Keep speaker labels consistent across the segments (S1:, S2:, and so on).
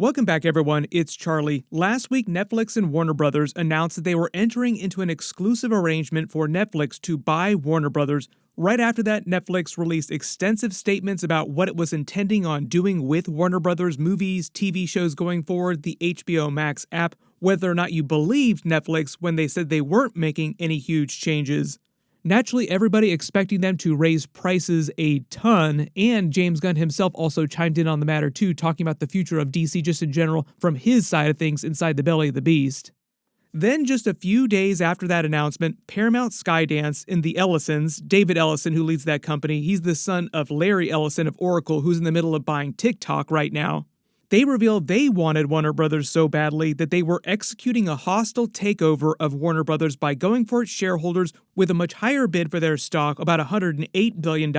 S1: Welcome back, everyone. It's Charlie. Last week, Netflix and Warner Brothers announced that they were entering into an exclusive arrangement for Netflix to buy Warner Brothers. Right after that, Netflix released extensive statements about what it was intending on doing with Warner Brothers movies, TV shows going forward, the HBO Max app, whether or not you believed Netflix when they said they weren't making any huge changes. Naturally, everybody expecting them to raise prices a ton, and James Gunn himself also chimed in on the matter too, talking about the future of DC just in general from his side of things inside the belly of the beast. Then, just a few days after that announcement, Paramount Skydance and the Ellisons, David Ellison, who leads that company, he's the son of Larry Ellison of Oracle, who's in the middle of buying TikTok right now. They revealed they wanted Warner Brothers so badly that they were executing a hostile takeover of Warner Brothers by going for its shareholders with a much higher bid for their stock, about $108 billion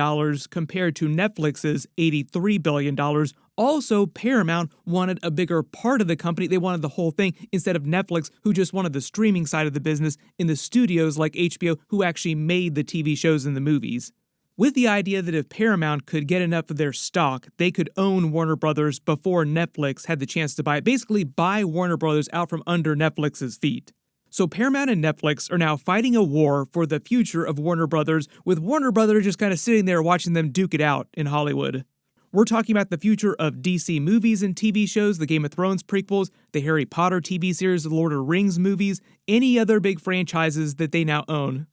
S1: compared to Netflix's $83 billion. Also, Paramount wanted a bigger part of the company. They wanted the whole thing instead of Netflix, who just wanted the streaming side of the business, in the studios like HBO, who actually made the TV shows and the movies. With the idea that if Paramount could get enough of their stock, they could own Warner Brothers before Netflix had the chance to buy it, basically buy Warner Brothers out from under Netflix's feet. So Paramount and Netflix are now fighting a war for the future of Warner Brothers, with Warner Brothers just kind of sitting there watching them duke it out in Hollywood. We're talking about the future of DC movies and TV shows, the Game of Thrones prequels, the Harry Potter TV series, the Lord of the Rings movies, any other big franchises that they now own.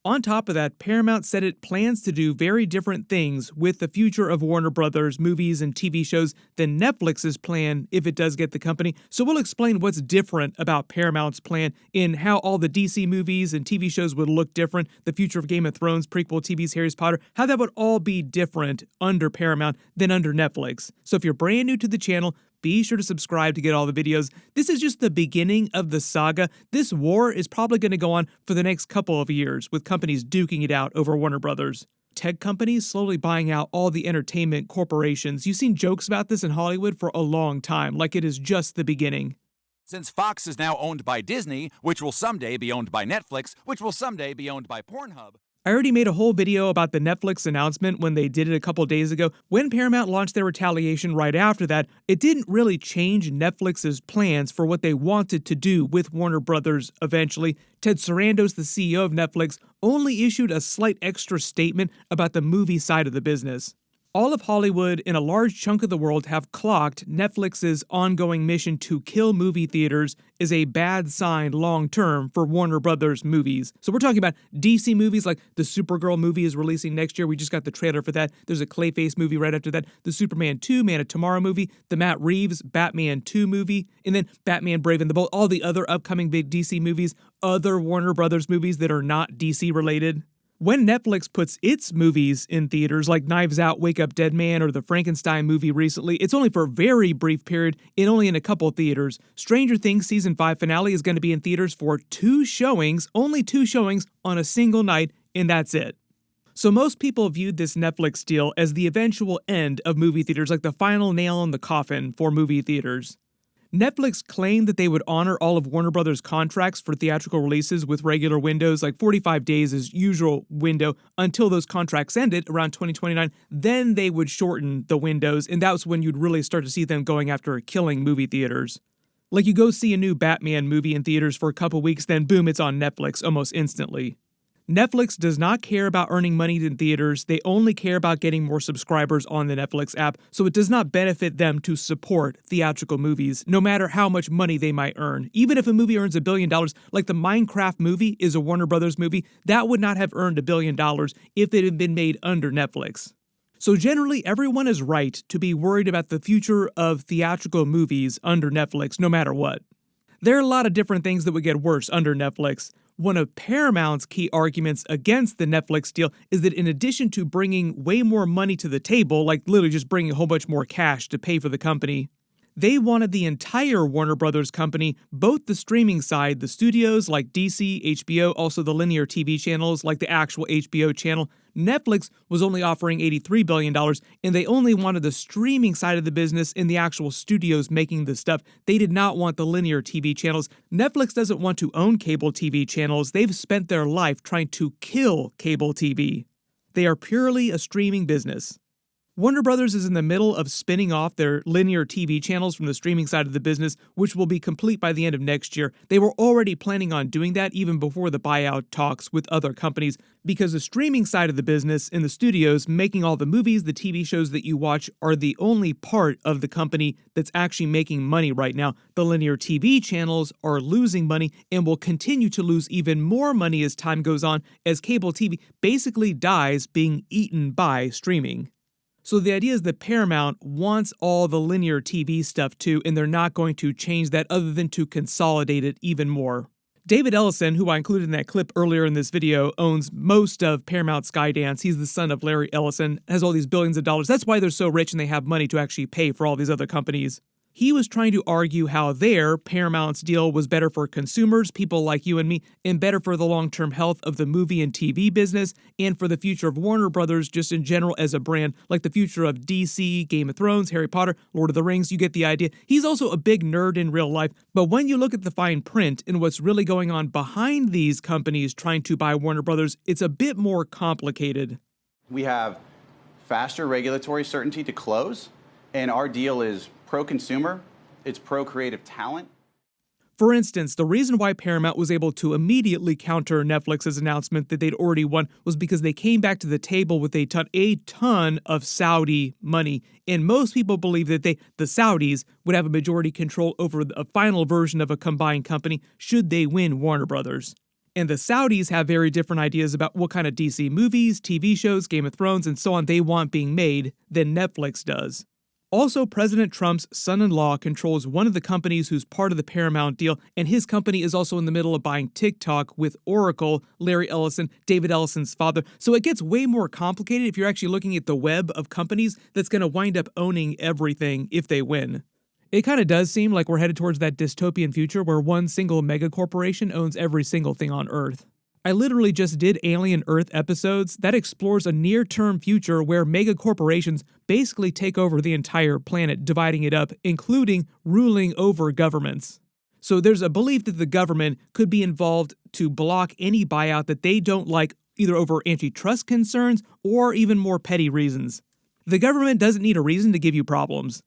S1: On top of that, Paramount said it plans to do very different things with the future of Warner Brothers movies and TV shows than Netflix's plan if it does get the company. So we'll explain what's different about Paramount's plan in how all the DC movies and TV shows would look different, the future of Game of Thrones, prequel TV's Harry Potter, how that would all be different under Paramount than under Netflix. So if you're brand new to the channel, be sure to subscribe to get all the videos. This is just the beginning of the saga. This war is probably going to go on for the next couple of years, with companies duking it out over Warner Brothers. Tech companies slowly buying out all the entertainment corporations. You've seen jokes about this in Hollywood for a long time, like it is just the beginning.
S2: Since Fox is now owned by Disney, which will someday be owned by Netflix, which will someday be owned by Pornhub.
S1: I already made a whole video about the Netflix announcement when they did it a couple days ago. When Paramount launched their retaliation right after that, it didn't really change Netflix's plans for what they wanted to do with Warner Brothers eventually. Ted Sarandos, the CEO of Netflix, only issued a slight extra statement about the movie side of the business. All of Hollywood and a large chunk of the world have clocked Netflix's ongoing mission to kill movie theaters is a bad sign long-term for Warner Brothers movies. So we're talking about DC movies like the Supergirl movie is releasing next year. We just got the trailer for that. There's a Clayface movie right after that. The Superman 2, Man of Tomorrow movie. The Matt Reeves Batman 2 movie. And then Batman Brave and the Bold. All the other upcoming big DC movies. Other Warner Brothers movies that are not DC related. When Netflix puts its movies in theaters, like Knives Out, Wake Up Dead Man, or the Frankenstein movie recently, it's only for a very brief period and only in a couple theaters. Stranger Things Season 5 finale is going to be in theaters for only two showings on a single night, and that's it. So most people viewed this Netflix deal as the eventual end of movie theaters, like the final nail in the coffin for movie theaters. Netflix claimed that they would honor all of Warner Brothers' contracts for theatrical releases with regular windows, like 45 days is usual window, until those contracts ended around 2029. Then they would shorten the windows, and that's when you'd really start to see them going after killing movie theaters. Like you go see a new Batman movie in theaters for a couple weeks, then boom, it's on Netflix almost instantly. Netflix does not care about earning money in theaters. They only care about getting more subscribers on the Netflix app, so it does not benefit them to support theatrical movies, no matter how much money they might earn. Even if a movie earns $1 billion, like the Minecraft movie is a Warner Brothers movie, that would not have earned $1 billion if it had been made under Netflix. So generally, everyone is right to be worried about the future of theatrical movies under Netflix, no matter what. There are a lot of different things that would get worse under Netflix. One of Paramount's key arguments against the Netflix deal is that in addition to bringing way more money to the table, like literally just bringing a whole bunch more cash to pay for the company, they wanted the entire Warner Brothers company, both the streaming side, the studios like DC, HBO, also the linear TV channels like the actual HBO channel. Netflix was only offering $83 billion, and they only wanted the streaming side of the business in the actual studios making the stuff. They did not want the linear TV channels. Netflix doesn't want to own cable TV channels. They've spent their life trying to kill cable TV. They are purely a streaming business. Warner Brothers is in the middle of spinning off their linear TV channels from the streaming side of the business, which will be complete by the end of next year. They were already planning on doing that even before the buyout talks with other companies, because the streaming side of the business in the studios making all the movies, the TV shows that you watch are the only part of the company that's actually making money right now. The linear TV channels are losing money and will continue to lose even more money as time goes on, as cable TV basically dies being eaten by streaming. So the idea is that Paramount wants all the linear TV stuff too, and they're not going to change that other than to consolidate it even more. David Ellison, who I included in that clip earlier in this video, owns most of Paramount Skydance. He's the son of Larry Ellison, has all these billions of dollars. That's why they're so rich and they have money to actually pay for all these other companies. He was trying to argue how Paramount's deal was better for consumers, people like you and me, and better for the long-term health of the movie and TV business, and for the future of Warner Brothers just in general as a brand, like the future of DC, Game of Thrones, Harry Potter, Lord of the Rings, you get the idea. He's also a big nerd in real life, but when you look at the fine print and what's really going on behind these companies trying to buy Warner Brothers, it's a bit more complicated.
S3: We have faster regulatory certainty to close, and our deal is pro-consumer, it's pro-creative talent.
S1: For instance, the reason why Paramount was able to immediately counter Netflix's announcement that they'd already won was because they came back to the table with a ton of Saudi money. And most people believe that the Saudis would have a majority control over a final version of a combined company should they win Warner Brothers. And the Saudis have very different ideas about what kind of DC movies, TV shows, Game of Thrones, and so on they want being made than Netflix does. Also, President Trump's son-in-law controls one of the companies who's part of the Paramount deal, and his company is also in the middle of buying TikTok with Oracle, Larry Ellison, David Ellison's father. So it gets way more complicated if you're actually looking at the web of companies that's going to wind up owning everything if they win. It kind of does seem like we're headed towards that dystopian future where one single megacorporation owns every single thing on Earth. I literally just did Alien Earth episodes that explores a near-term future where mega corporations basically take over the entire planet, dividing it up, including ruling over governments. So there's a belief that the government could be involved to block any buyout that they don't like, either over antitrust concerns or even more petty reasons. The government doesn't need a reason to give you problems.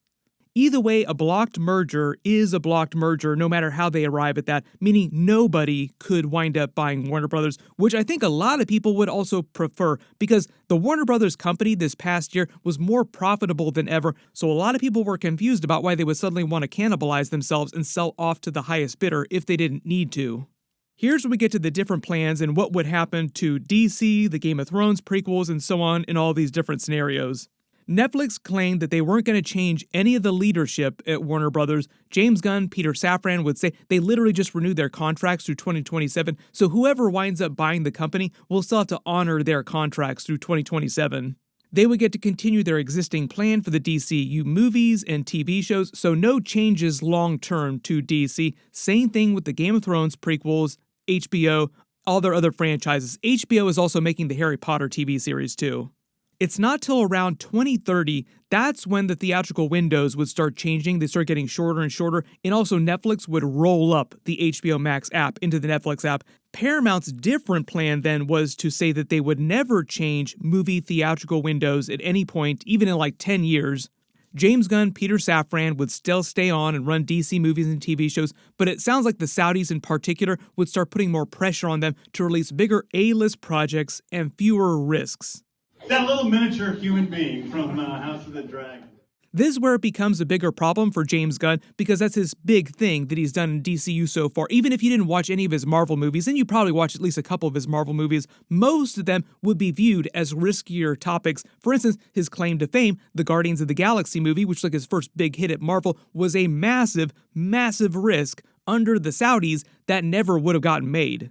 S1: Either way, a blocked merger is a blocked merger no matter how they arrive at that, meaning nobody could wind up buying Warner Brothers, which I think a lot of people would also prefer because the Warner Brothers company this past year was more profitable than ever, so a lot of people were confused about why they would suddenly want to cannibalize themselves and sell off to the highest bidder if they didn't need to. Here's where we get to the different plans and what would happen to DC, the Game of Thrones prequels, and so on in all these different scenarios. Netflix claimed that they weren't going to change any of the leadership at Warner Brothers. James Gunn, Peter Safran would say they literally just renewed their contracts through 2027, so whoever winds up buying the company will still have to honor their contracts through 2027. They would get to continue their existing plan for the DCU movies and TV shows, so no changes long-term to DC. Same thing with the Game of Thrones prequels, HBO, all their other franchises. HBO is also making the Harry Potter TV series too. It's not till around 2030, that's when the theatrical windows would start changing. They start getting shorter and shorter, and also Netflix would roll up the HBO Max app into the Netflix app. Paramount's different plan then was to say that they would never change movie theatrical windows at any point, even in like 10 years. James Gunn, Peter Safran would still stay on and run DC movies and TV shows, but it sounds like the Saudis in particular would start putting more pressure on them to release bigger A-list projects and fewer risks.
S4: That little miniature human being from House of the Dragon.
S1: This is where it becomes a bigger problem for James Gunn because that's his big thing that he's done in DCU so far. Even if you didn't watch any of his Marvel movies, and you probably watched at least a couple of his Marvel movies, most of them would be viewed as riskier topics. For instance, his claim to fame, the Guardians of the Galaxy movie, which was like his first big hit at Marvel, was a massive risk under the Saudis that never would have gotten made.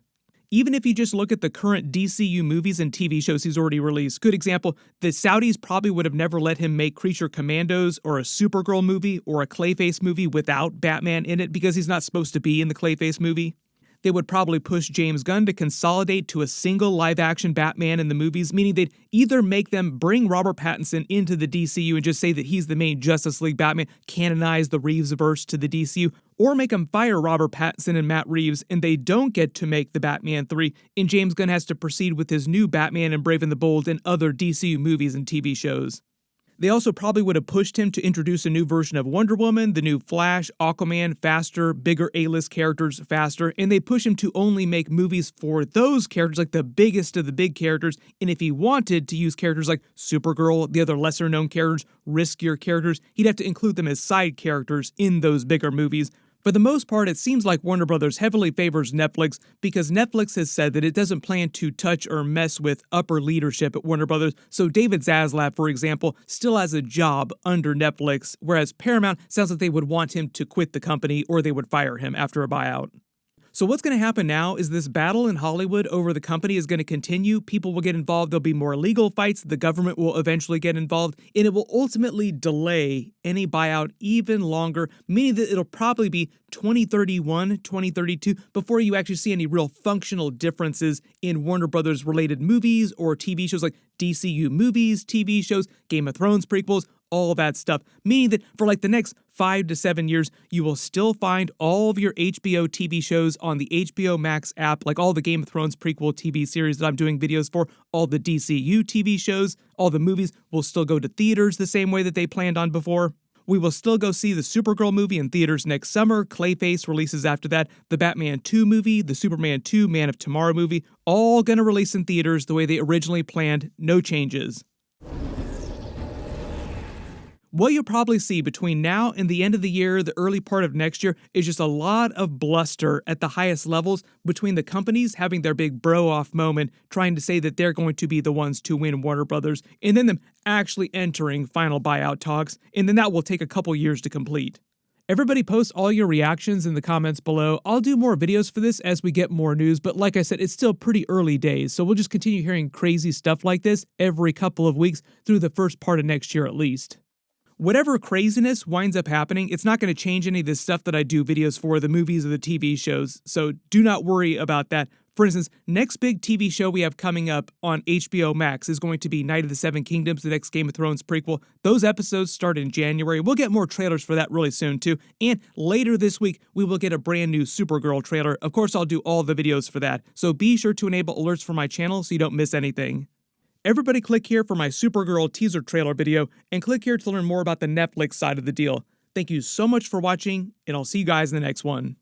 S1: Even if you just look at the current DCU movies and TV shows he's already released, good example, the Saudis probably would have never let him make Creature Commandos or a Supergirl movie or a Clayface movie without Batman in it because he's not supposed to be in the Clayface movie. They would probably push James Gunn to consolidate to a single live-action Batman in the movies, meaning they'd either make them bring Robert Pattinson into the DCU and just say that he's the main Justice League Batman, canonize the Reeves-verse to the DCU, or make them fire Robert Pattinson and Matt Reeves and they don't get to make the Batman 3, and James Gunn has to proceed with his new Batman and Brave and the Bold and other DCU movies and TV shows. They also probably would have pushed him to introduce a new version of Wonder Woman, the new Flash, Aquaman faster, bigger A-list characters faster, and they push him to only make movies for those characters, like the biggest of the big characters, and if he wanted to use characters like Supergirl, the other lesser-known characters, riskier characters, he'd have to include them as side characters in those bigger movies. For the most part, it seems like Warner Brothers heavily favors Netflix because Netflix has said that it doesn't plan to touch or mess with upper leadership at Warner Brothers. So David Zaslav, for example, still has a job under Netflix, whereas Paramount sounds like they would want him to quit the company or they would fire him after a buyout. So what's going to happen now is this battle in Hollywood over the company is going to continue. People will get involved. There'll be more legal fights. The government will eventually get involved, and it will ultimately delay any buyout even longer, meaning that it'll probably be 2031, 2032 before you actually see any real functional differences in Warner Brothers related movies or TV shows like DCU movies, TV shows, Game of Thrones prequels, all that stuff, meaning that for like the next 5 to 7 years, you will still find all of your HBO TV shows on the HBO Max app, like all the Game of Thrones prequel TV series that I'm doing videos for, all the DCU TV shows, all the movies will still go to theaters the same way that they planned on before. We will still go see the Supergirl movie in theaters next summer. Clayface releases after that. The Batman 2 movie, the Superman 2 Man of Tomorrow movie, all gonna release in theaters the way they originally planned, no changes. What you'll probably see between now and the end of the year, the early part of next year, is just a lot of bluster at the highest levels between the companies having their big bro-off moment, trying to say that they're going to be the ones to win Warner Brothers, and then them actually entering final buyout talks, and then that will take a couple years to complete. Everybody post all your reactions in the comments below. I'll do more videos for this as we get more news, but like I said, it's still pretty early days, so we'll just continue hearing crazy stuff like this every couple of weeks through the first part of next year at least. Whatever craziness winds up happening, it's not going to change any of this stuff that I do videos for, the movies or the TV shows, so do not worry about that. For instance, next big TV show we have coming up on HBO Max is going to be Night of the Seven Kingdoms, the next Game of Thrones prequel. Those episodes start in January. We'll get more trailers for that really soon too. And later this week, we will get a brand new Supergirl trailer. Of course, I'll do all the videos for that. So be sure to enable alerts for my channel so you don't miss anything. Everybody click here for my Supergirl teaser trailer video, and click here to learn more about the Netflix side of the deal. Thank you so much for watching, and I'll see you guys in the next one.